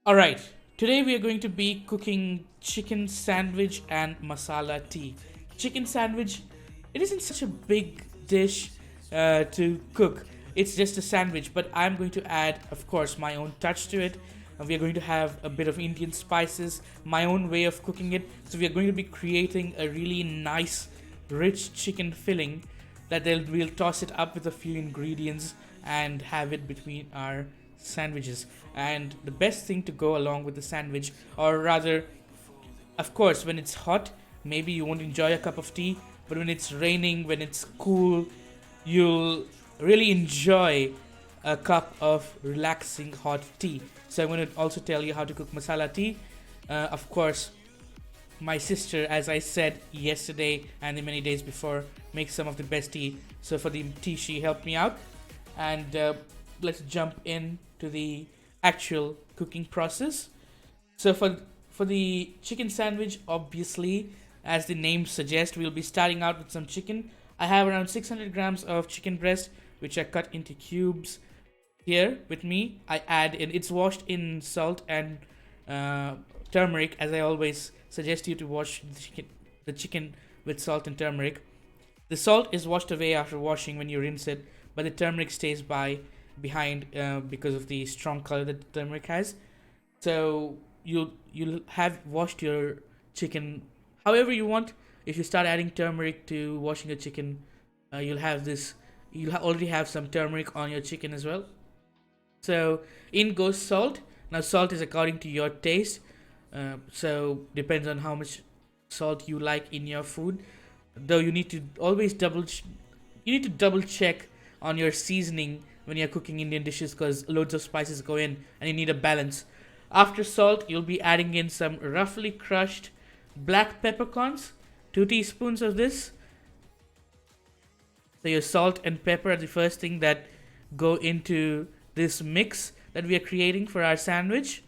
All right. Today we are going to be cooking chicken sandwich and masala tea. Chicken sandwich, it isn't such a big dish to cook. It's just a sandwich, but I'm going to add, of course, my own touch to it. We are going to have a bit of Indian spices, my own way of cooking it. So we are going to be creating a really nice, rich chicken filling that we'll toss it up with a few ingredients and have it between our sandwiches. And the best thing to go along with the sandwich, or rather, of course, when it's hot, maybe you won't enjoy a cup of tea, but when it's raining, when it's cool, you'll really enjoy a cup of relaxing hot tea. So I'm going to also tell you how to cook masala tea. Of course, my sister, as I said yesterday and the many days before, makes some of the best tea. So for the tea, she helped me out. And let's jump in to the actual cooking process. So for the chicken sandwich, obviously, as the name suggests, we'll be starting out with some chicken. I have around 600 grams of chicken breast, which I cut into cubes. Here with me, I add in. It's washed in salt and uh, turmeric, as I always suggest you to wash the chicken with salt and turmeric. The salt is washed away after washing when you rinse it, but the turmeric stays behind because of the strong color that the turmeric has. So you'll have washed your chicken however you want. If you start adding turmeric to washing your chicken, you'll have this. Already have some turmeric on your chicken as well. So in goes salt. Now salt is according to your taste. So depends on how much salt you like in your food. Though you need to always you need to double check on your seasoning when you're cooking Indian dishes because loads of spices go in and you need a balance. After salt, you'll be adding in some roughly crushed black peppercorns, 2 teaspoons of this. So your salt and pepper are the first thing that go into this mix that we are creating for our sandwich.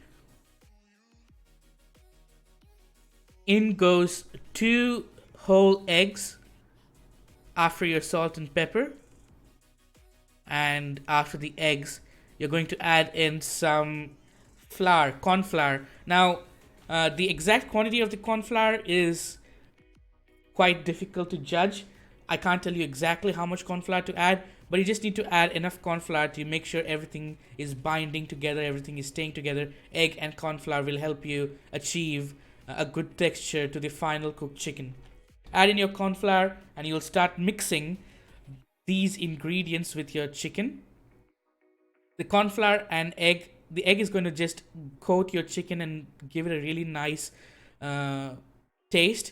In goes 2 whole eggs after your salt and pepper. And after the eggs, you're going to add in some corn flour. Now, the exact quantity of the corn flour is quite difficult to judge. I can't tell you exactly how much corn flour to add, but you just need to add enough corn flour to make sure everything is binding together, everything is staying together. Egg and corn flour will help you achieve a good texture to the final cooked chicken. Add in your corn flour and you'll start mixing these ingredients with your chicken. The corn flour and egg, the egg is going to just coat your chicken and give it a really nice uh, taste,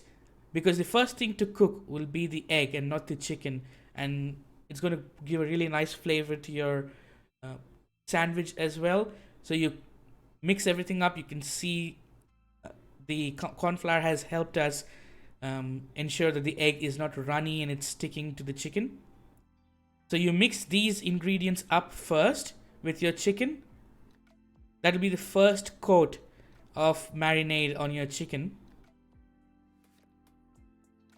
because the first thing to cook will be the egg and not the chicken, and it's going to give a really nice flavor to your uh, sandwich as well. So you mix everything up. You can see the corn flour has helped us ensure that the egg is not runny and it's sticking to the chicken. So you mix these ingredients up first with your chicken. That will be the first coat of marinade on your chicken.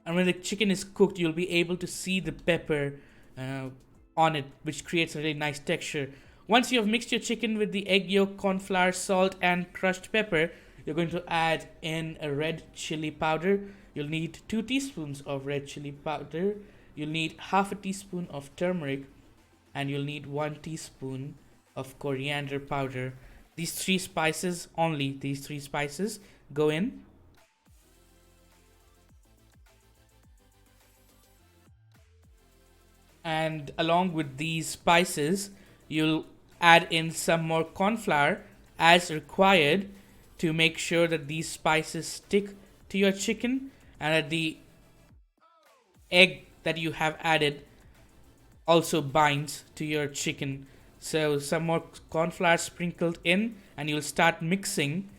And when the chicken is cooked, you'll be able to see the pepper uh, on it, which creates a really nice texture. Once you have mixed your chicken with the egg yolk, corn flour, salt, and crushed pepper, you're going to add in a red chili powder. You'll need 2 teaspoons of red chili powder. You'll need half a teaspoon of turmeric, and you'll need 1 teaspoon of coriander powder. These three spices, go in. And along with these spices, you'll add in some more corn flour as required to make sure that these spices stick to your chicken and that the egg that you have added also binds to your chicken. So some more corn flour sprinkled in, and you'll start mixing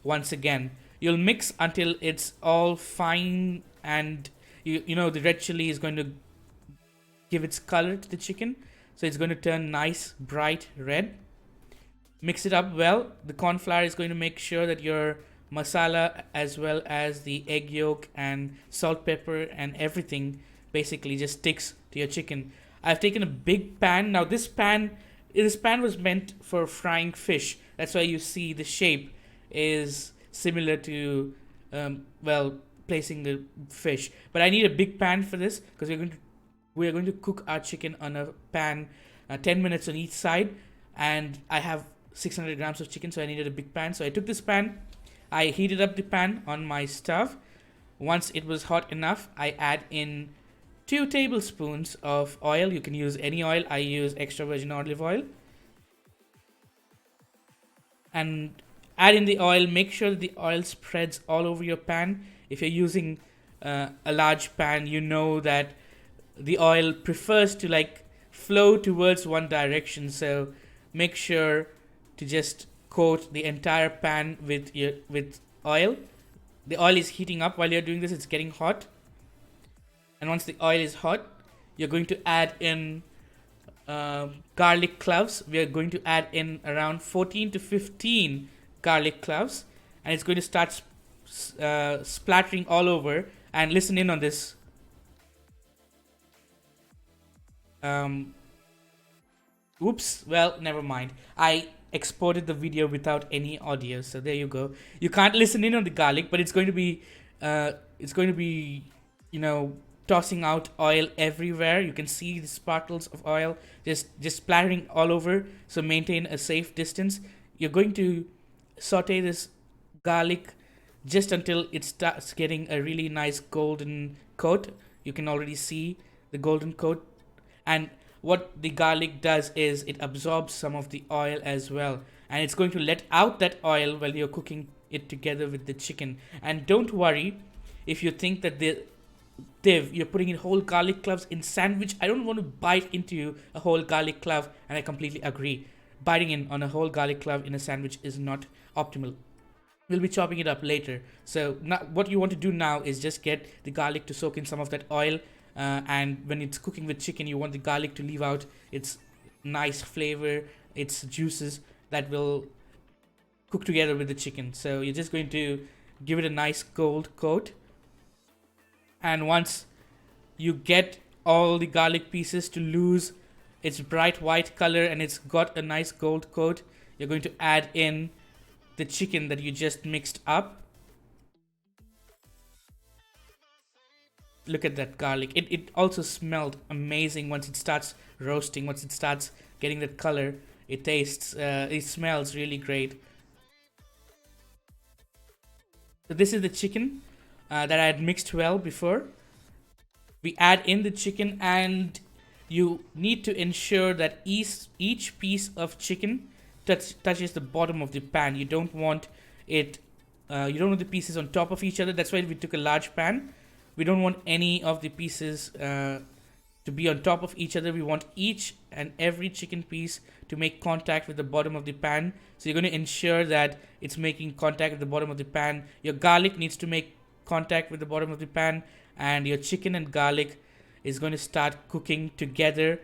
once again. You'll mix until it's all fine, and you know the red chili is going to give its color to the chicken, so it's going to turn nice bright red. Mix it up well. The corn flour is going to make sure that your masala, as well as the egg yolk and salt, pepper, and everything basically just sticks to your chicken. I've taken a big pan. Now this pan was meant for frying fish. That's why you see the shape is similar to, well, placing the fish. But I need a big pan for this because we're going to cook our chicken on a pan, 10 minutes on each side, and I have 600 grams of chicken, so I needed a big pan. So I took this pan, I heated up the pan on my stove. Once it was hot enough, I add in 2 tablespoons of oil. You can use any oil. I use extra virgin olive oil. And add in the oil. Make sure that the oil spreads all over your pan. If you're using a large pan, you know that the oil prefers to like flow towards one direction. So make sure to just coat the entire pan with oil. The oil is heating up while you're doing this. It's getting hot. And once the oil is hot, you're going to add in garlic cloves. We are going to add in around 14 to 15 garlic cloves, and it's going to start splattering all over. And listen in on this. Oops, well, never mind. I exported the video without any audio, so there you go. You can't listen in on the garlic, but it's going to be, you know, tossing out oil everywhere. You can see the sparkles of oil just splattering all over. So maintain a safe distance. You're going to saute this garlic just until it starts getting a really nice golden coat. You can already see the golden coat. And what the garlic does is it absorbs some of the oil as well, and it's going to let out that oil while you're cooking it together with the chicken. And don't worry if you think that you're putting in whole garlic cloves in sandwich. I don't want to bite into a whole garlic clove, and I completely agree. Biting in on a whole garlic clove in a sandwich is not optimal. We'll be chopping it up later. So now, what you want to do now is just get the garlic to soak in some of that oil. And when it's cooking with chicken, you want the garlic to leave out its nice flavor, its juices that will cook together with the chicken. So you're just going to give it a nice gold coat. And once you get all the garlic pieces to lose its bright white color and it's got a nice gold coat, you're going to add in the chicken that you just mixed up. Look at that garlic. It also smelled amazing once it starts roasting, once it starts getting that color. It smells really great. So this is the chicken that I had mixed well before. We add in the chicken, and you need to ensure that each piece of chicken touches the bottom of the pan. You don't want it. You don't want the pieces on top of each other. That's why we took a large pan. We don't want any of the pieces to be on top of each other. We want each and every chicken piece to make contact with the bottom of the pan. So you're going to ensure that it's making contact with the bottom of the pan. Your garlic needs to make contact with the bottom of the pan, and your chicken and garlic is going to start cooking together.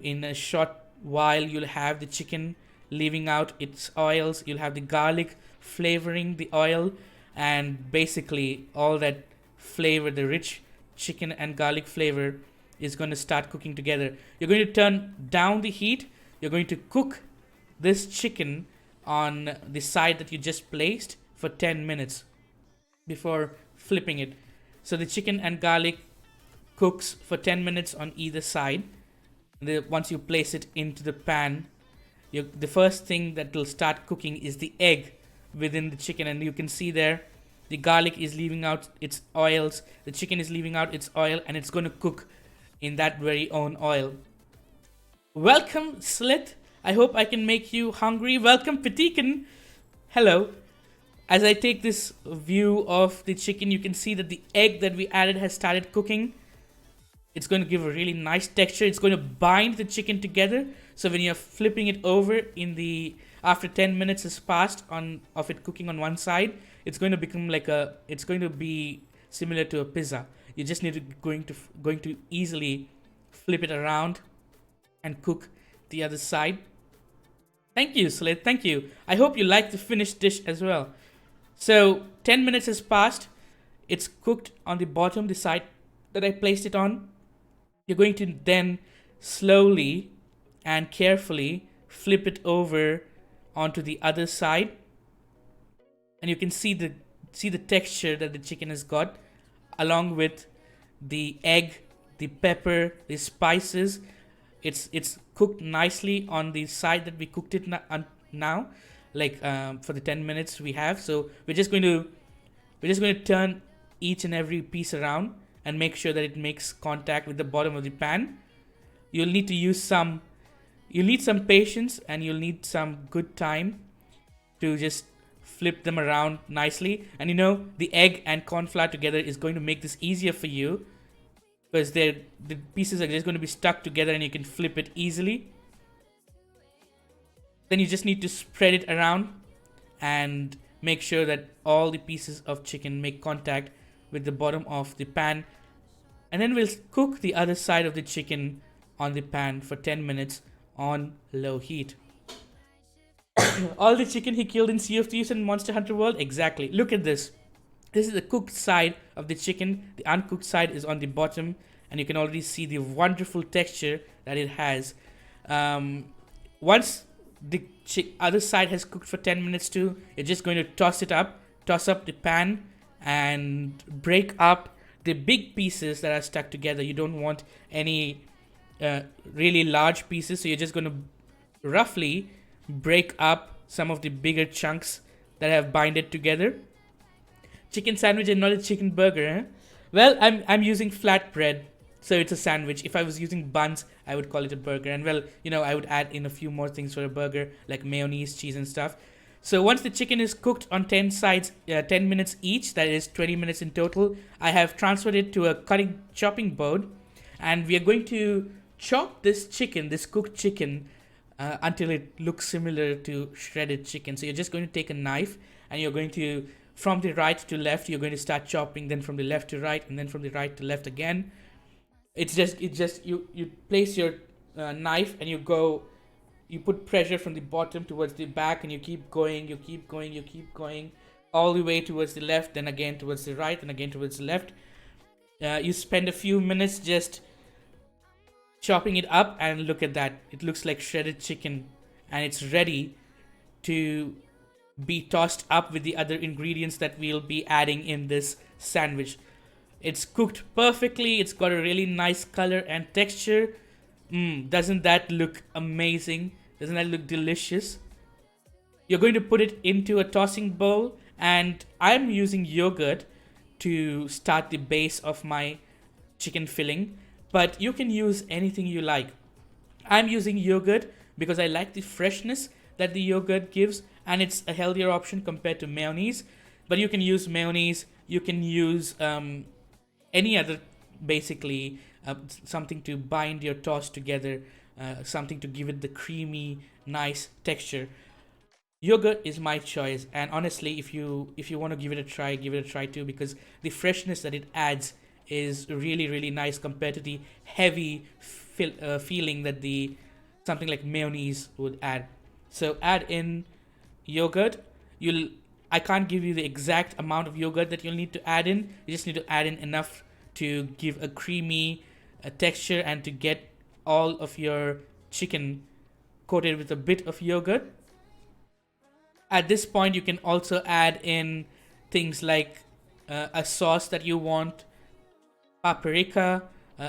In a short while, you'll have the chicken leaving out its oils. You'll have the garlic flavoring the oil, and basically all that flavor, the rich chicken and garlic flavor, is going to start cooking together. You're going to turn down the heat. You're going to cook this chicken on the side that you just placed for 10 minutes before flipping it. So the chicken and garlic cooks for 10 minutes on either side. Once you place it into the pan, the first thing that will start cooking is the egg within the chicken, and you can see there the garlic is leaving out its oils, the chicken is leaving out its oil, and it's going to cook in that very own oil. Welcome, Slit. I hope I can make you hungry. Welcome, Petikin. Hello. As I take this view of the chicken, you can see that the egg that we added has started cooking. It's going to give a really nice texture. It's going to bind the chicken together. So when you're flipping it over after 10 minutes has passed of it cooking on one side, it's going to become it's going to be similar to a pizza. You just need to going to easily flip it around and cook the other side. Thank you, Slade. Thank you. I hope you like the finished dish as well. So 10 minutes has passed. It's cooked on the bottom, the side that I placed it on. You're going to then slowly and carefully flip it over onto the other side, and you can see the texture that the chicken has got, along with the egg, the pepper, the spices. It's cooked nicely on the side that we cooked it now, like for the 10 minutes we have. So we're just going to turn each and every piece around and make sure that it makes contact with the bottom of the pan. You'll need to use some you'll need some patience, and you'll need some good time to just flip them around nicely. And the egg and corn flour together is going to make this easier for you, because the pieces are just going to be stuck together and you can flip it easily. Then you just need to spread it around and make sure that all the pieces of chicken make contact with the bottom of the pan. And then we'll cook the other side of the chicken on the pan for 10 minutes on low heat. All the chicken he killed in Sea of Thieves and Monster Hunter World? Exactly. Look at this. This is the cooked side of the chicken. The uncooked side is on the bottom, and you can already see the wonderful texture that it has. Once the other side has cooked for 10 minutes too, you're just going to toss up the pan, and break up the big pieces that are stuck together. You don't want any really large pieces, so you're just going to roughly break up some of the bigger chunks that have binded together. Chicken sandwich and not a chicken burger, eh? Well, I'm using flatbread, so it's a sandwich. If I was using buns, I would call it a burger. And well, I would add in a few more things for a burger, like mayonnaise, cheese, and stuff. So once the chicken is cooked on 10 sides, 10 minutes each, that is 20 minutes in total, I have transferred it to a chopping board, and we are going to chop this cooked chicken, until it looks similar to shredded chicken. So you're just going to take a knife, and you're going to, from the right to left, you're going to start chopping, then from the left to right, and then from the right to left again. It's just you place your knife, and you put pressure from the bottom towards the back, and you keep going, all the way towards the left, then again towards the right, and again towards the left. You spend a few minutes just chopping it up, and look at that. It looks like shredded chicken, and it's ready to be tossed up with the other ingredients that we'll be adding in this sandwich. It's cooked perfectly. It's got a really nice color and texture. Doesn't that look amazing? Doesn't that look delicious? You're going to put it into a tossing bowl, and I'm using yogurt to start the base of my chicken filling, but you can use anything you like. I'm using yogurt because I like the freshness that the yogurt gives, and it's a healthier option compared to mayonnaise. But you can use mayonnaise, you can use any other, basically, something to bind your toss together, something to give it the creamy, nice texture. Yogurt is my choice, and honestly, if you want to give it a try too, because the freshness that it adds is really really nice compared to the heavy feeling that the something like mayonnaise would add. So add in yogurt. You'll I can't give you the exact amount of yogurt that you'll need to add in. You just need to add in enough to give a creamy texture, and to get all of your chicken coated with a bit of yogurt. At this point, you can also add in things like a sauce that you want, paprika,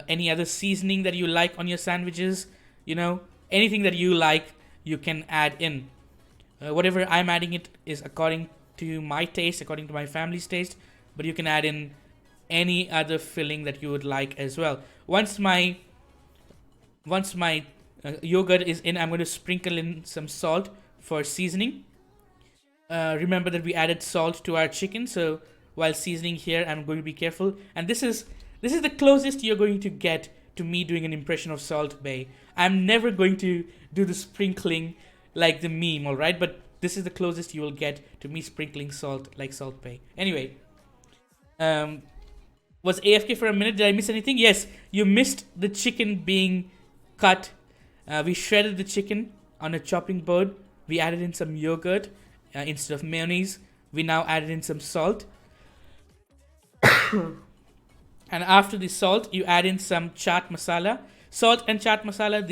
any other seasoning that you like on your sandwiches. Anything that you like, you can add in. Whatever I'm adding it is according to my taste, according to my family's taste, but you can add in any other filling that you would like as well. Once my yogurt is in, I'm going to sprinkle in some salt for seasoning. Remember that we added salt to our chicken, so while seasoning here, I'm going to be careful. And this is the closest you're going to get to me doing an impression of Salt Bae. I'm never going to do the sprinkling like the meme, all right? But this is the closest you will get to me sprinkling salt like Salt Bae. Anyway, was AFK for a minute? Did I miss anything? Yes, you missed the chicken being cut. We shredded the chicken on a chopping board. We added in some yogurt instead of mayonnaise. We now added in some salt. And after the salt, you add in some chaat masala. Salt and chaat masala,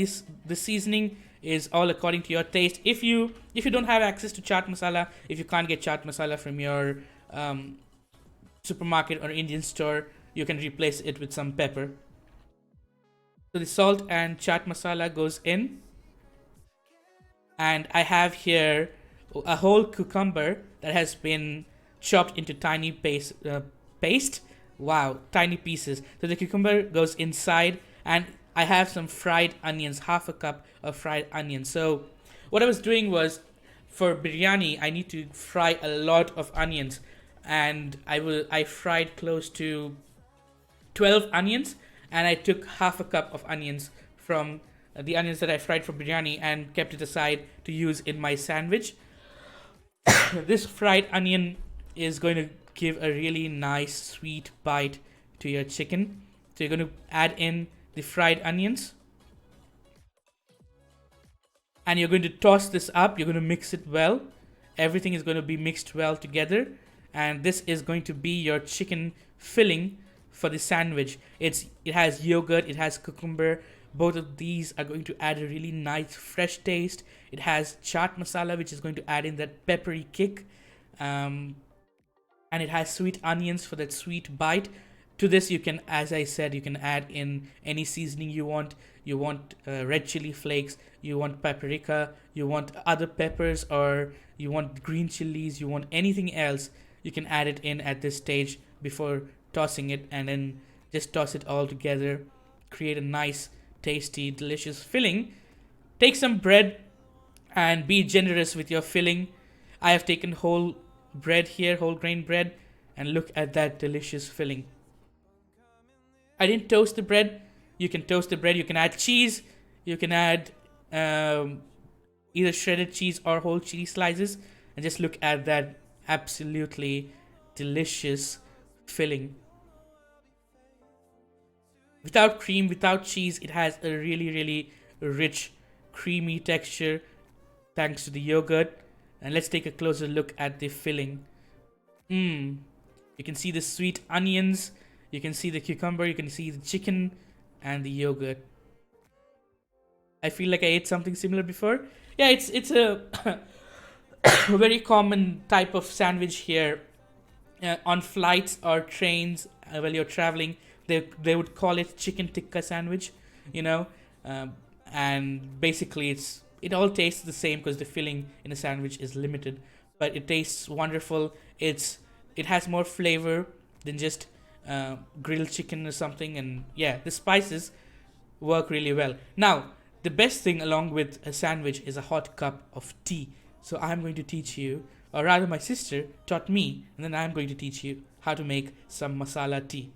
the seasoning is all according to your taste. If you don't have access to chaat masala, if you can't get chaat masala from your um, supermarket or Indian store, you can replace it with some pepper. So the salt and chaat masala goes in, and I have here a whole cucumber that has been chopped into tiny paste. Wow, tiny pieces. So the cucumber goes inside, and I have some fried onions, half a cup of fried onions. So what I was doing was, for biryani, I need to fry a lot of onions, and I fried close to 12 onions, and I took half a cup of onions from the onions that I fried for biryani and kept it aside to use in my sandwich. This fried onion is going to give a really nice sweet bite to your chicken. So you're going to add in the fried onions, and you're going to toss this up. You're going to mix it well. Everything is going to be mixed well together, and this is going to be your chicken filling for the sandwich. It has yogurt, it has cucumber. Both of these are going to add a really nice fresh taste. It has chaat masala, which is going to add in that peppery kick, and it has sweet onions for that sweet bite. To this, you can, as I said, you can add in any seasoning you want. You want red chili flakes, you want paprika, you want other peppers, or you want green chilies, you want anything else. You can add it in at this stage before tossing it, and then just toss it all together. Create a nice, tasty, delicious filling. Take some bread and be generous with your filling. I have taken whole bread here, whole grain bread, and look at that delicious filling. I didn't toast the bread. You can toast the bread. You can add cheese. You can add either shredded cheese or whole cheese slices. And just look at that absolutely delicious filling. Without cream, without cheese, it has a really, really rich, creamy texture thanks to the yogurt. And let's take a closer look at the filling. You can see the sweet onions. You can see the cucumber, you can see the chicken and the yogurt. I feel like I ate something similar before. Yeah, it's a very common type of sandwich here. On flights or trains, while you're traveling, they would call it chicken tikka sandwich, you know. And basically it all tastes the same because the filling in a sandwich is limited, but it tastes wonderful. It has more flavor than just grilled chicken or something, and yeah, the spices work really well. Now, the best thing along with a sandwich is a hot cup of tea. So I'm going to teach you, or rather my sister taught me, and then I'm going to teach you how to make some masala tea.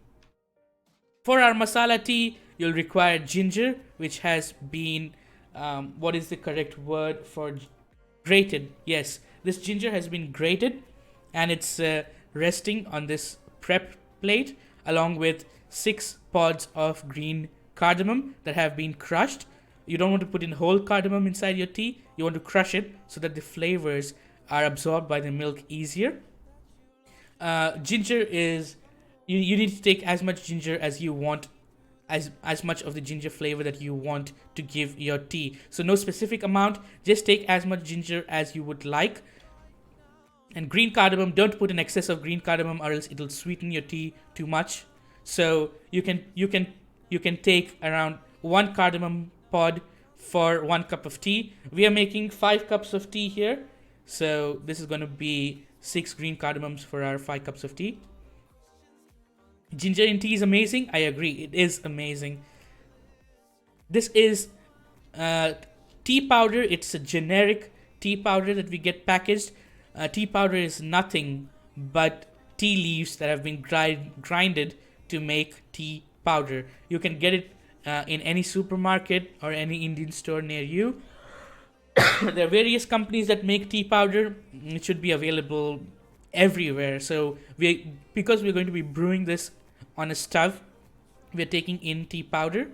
For our masala tea, you'll require ginger, which has been, what is the correct word for grated? Yes, this ginger has been grated, and it's resting on this prep plate, along with 6 pods of green cardamom that have been crushed. You don't want to put in whole cardamom inside your tea. You want to crush it so that the flavors are absorbed by the milk easier. Ginger is, you need to take as much ginger as you want, as much of the ginger flavor that you want to give your tea. So no specific amount, just take as much ginger as you would like. And green cardamom, don't put an excess of green cardamom, or else it'll sweeten your tea too much. So you can take around 1 cardamom pod for 1 cup of tea. We are making 5 cups of tea here, so this is going to be 6 green cardamoms for our 5 cups of tea. Ginger in tea is amazing. I agree, it is amazing. This is tea powder. It's a generic tea powder that we get packaged. Tea powder is nothing but tea leaves that have been grinded to make tea powder. You can get it in any supermarket or any Indian store near you. There are various companies that make tea powder. It should be available everywhere. So because we're going to be brewing this on a stove, we're taking in tea powder,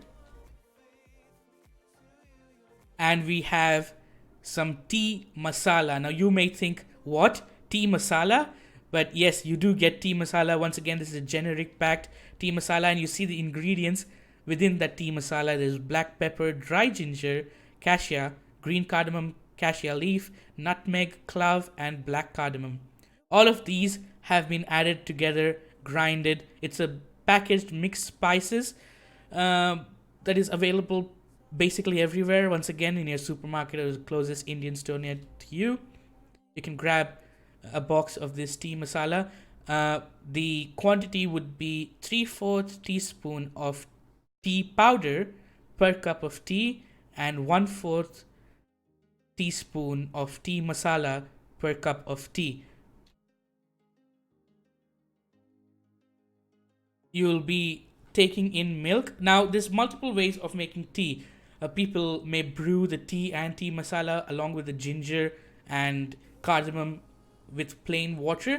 and we have some tea masala. Now you may think, what? Tea masala? But yes, you do get tea masala. Once again, this is a generic packed tea masala, and you see the ingredients within that tea masala. There's black pepper, dry ginger, cassia, green cardamom, cassia leaf, nutmeg, clove, and black cardamom. All of these have been added together, grinded. It's a packaged mixed spices that is available basically everywhere. Once again, in your supermarket or the closest Indian store near to you, you can grab a box of this tea masala. The quantity would be 3/4 teaspoon of tea powder per cup of tea and 1/4 teaspoon of tea masala per cup of tea. You'll be taking in milk. Now, there's multiple ways of making tea. People may brew the tea and tea masala along with the ginger and cardamom with plain water,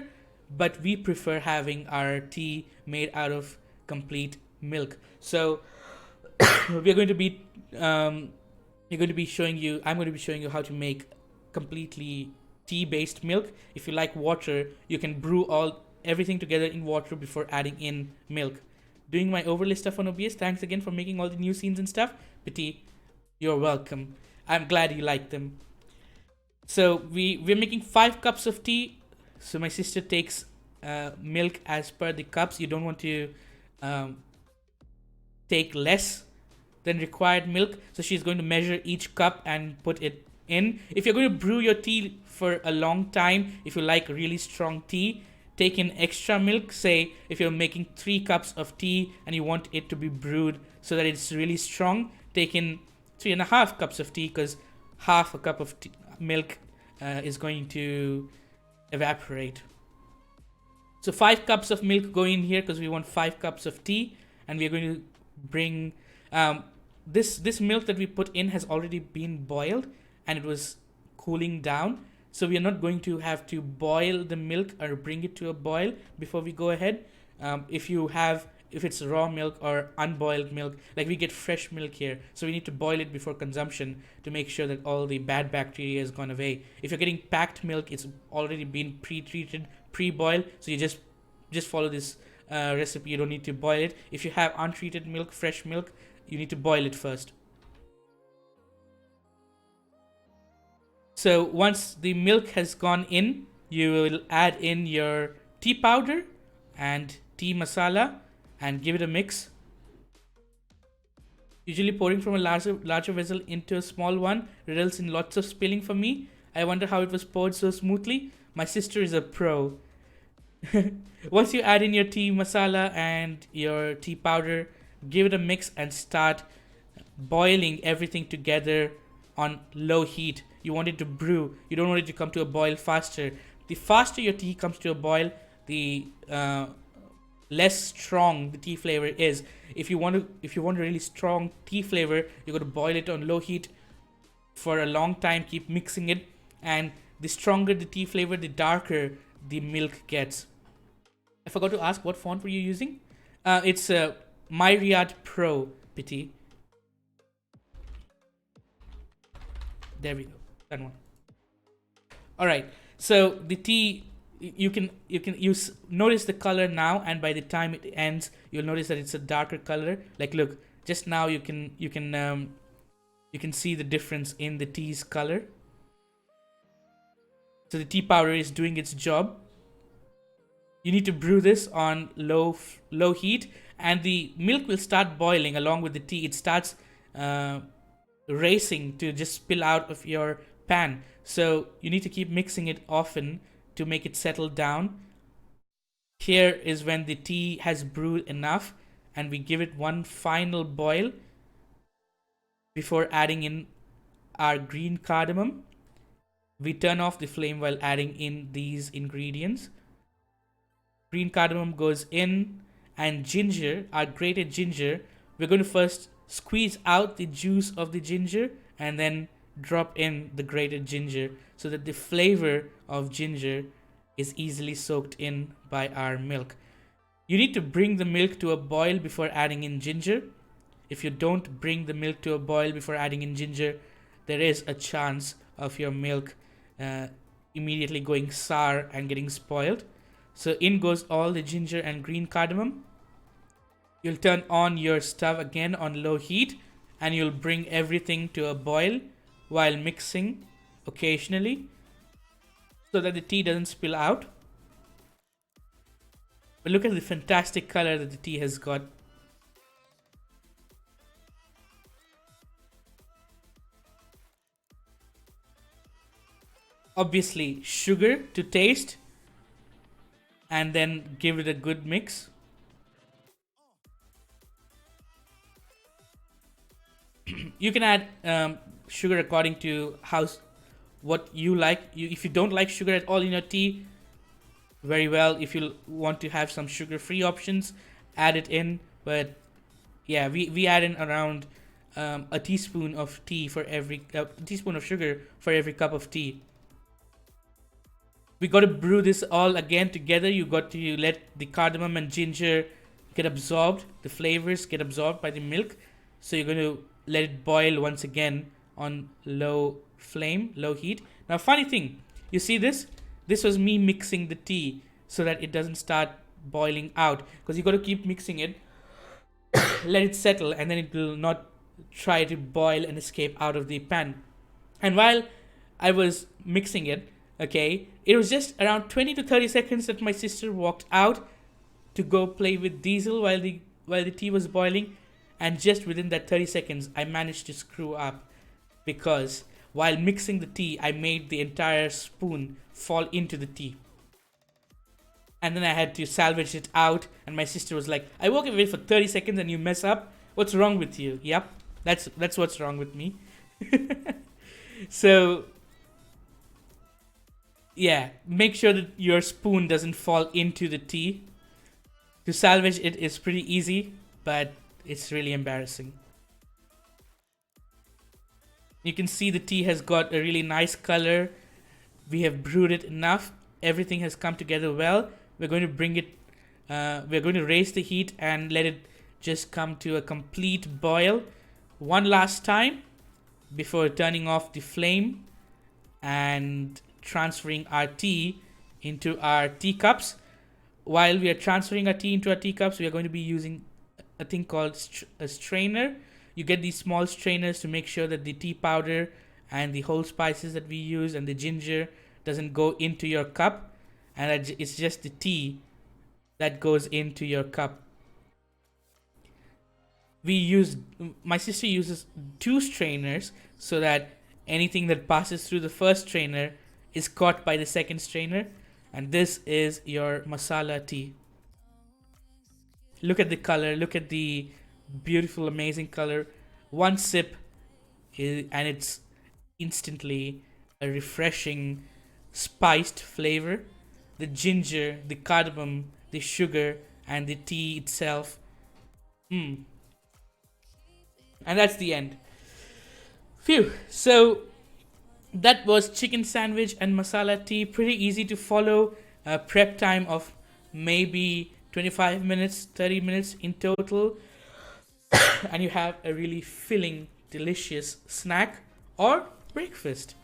but we prefer having our tea made out of complete milk. So we're going to be you're going to be showing you I'm going to be showing you how to make completely tea based milk. If you like water, you can brew all everything together in water before adding in milk. Doing my overlay stuff on OBS. Thanks again for making all the new scenes and stuff. Petit, you're welcome. I'm glad you like them. So we're making 5 cups of tea. So my sister takes milk as per the cups. You don't want to um, take less than required milk. So she's going to measure each cup and put it in. If you're going to brew your tea for a long time, if you like really strong tea, take in extra milk. Say if you're making 3 cups of tea and you want it to be brewed so that it's really strong, take in 3.5 cups of tea, because half a cup of milk is going to evaporate. So 5 cups of milk go in here because we want 5 cups of tea, and we're going to bring this milk that we put in has already been boiled and it was cooling down. So we are not going to have to boil the milk or bring it to a boil before we go ahead. If it's raw milk or unboiled milk, like we get fresh milk here, so we need to boil it before consumption to make sure that all the bad bacteria has gone away. If you're getting packed milk, it's already been pre-treated, pre-boiled, so you just follow this recipe. You don't need to boil it. If you have untreated milk, fresh milk, you need to boil it first. So once the milk has gone in, you will add in your tea powder and tea masala and give it a mix. Usually pouring from a larger vessel into a small one results in lots of spilling for me. I wonder how it was poured so smoothly. My sister is a pro. Once you add in your tea masala and your tea powder, give it a mix and start boiling everything together on low heat. You want it to brew. You don't want it to come to a boil faster. The faster your tea comes to a boil, the less strong the tea flavor is. If you want a really strong tea flavor, you're going to boil it on low heat for a long time. Keep mixing it, and the stronger the tea flavor, the darker the milk gets. I forgot to ask, what font were you using? It's Myriad Pro, Petit. There we go. That one. All right. So the tea, you can notice the color now, and by the time it ends, you'll notice that it's a darker color. Like, look, just now you can see the difference in the tea's color. So the tea powder is doing its job. You need to brew this on low heat, and the milk will start boiling along with the tea. It starts racing to just spill out of your pan. So you need to keep mixing it often to make it settle down. Here is when the tea has brewed enough, and we give it one final boil before adding in our green cardamom. We turn off the flame while adding in these ingredients. Green cardamom goes in, and ginger, our grated ginger, we're going to first squeeze out the juice of the ginger and then drop in the grated ginger so that the flavor of ginger is easily soaked in by our milk. You need to bring the milk to a boil before adding in ginger. If you don't bring the milk to a boil before adding in ginger, there is a chance of your milk immediately going sour and getting spoiled. So in goes all the ginger and green cardamom. You'll turn on your stove again on low heat, and you'll bring everything to a boil while mixing occasionally so that the tea doesn't spill out. But look at the fantastic color that the tea has got. Obviously, sugar to taste, and then give it a good mix. You can add sugar according to what you like. If you don't like sugar at all in your tea, very well. If you want to have some sugar-free options, add it in. But yeah, we add in around a teaspoon of tea for every teaspoon of sugar for every cup of tea. We got to brew this all again together. You got to let the cardamom and ginger get absorbed, the flavors get absorbed by the milk. So you're going to let it boil once again on low flame, low heat. Now, funny thing, you see this? This was me mixing the tea so that it doesn't start boiling out, because you got to keep mixing it, let it settle, and then it will not try to boil and escape out of the pan. And while I was mixing it, okay, it was just around 20 to 30 seconds that my sister walked out to go play with Diesel while the tea was boiling, and just within that 30 seconds I managed to screw up, because while mixing the tea I made the entire spoon fall into the tea. And then I had to salvage it out, and my sister was like, "I walk away for 30 seconds and you mess up? What's wrong with you?" Yep, that's what's wrong with me. So yeah, make sure that your spoon doesn't fall into the tea. To salvage it is pretty easy, but it's really embarrassing. You can see the tea has got a really nice color. We have brewed it enough. Everything has come together well. We're going to bring it, we're going to raise the heat and let it just come to a complete boil one last time before turning off the flame and transferring our tea into our teacups. While we are transferring our tea into our teacups, we are going to be using a thing called a strainer. You get these small strainers to make sure that the tea powder and the whole spices that we use and the ginger doesn't go into your cup, and it's just the tea that goes into your cup. My sister uses two strainers so that anything that passes through the first strainer is caught by the second strainer, and this is your masala tea. Look at the color, look at the beautiful, amazing color. One sip and it's instantly a refreshing, spiced flavor. The ginger, the cardamom, the sugar, and the tea itself. Mm. And that's the end. Phew. So that was chicken sandwich and masala tea. Pretty easy to follow. Prep time of maybe 25 minutes, 30 minutes in total. And you have a really filling, delicious snack or breakfast.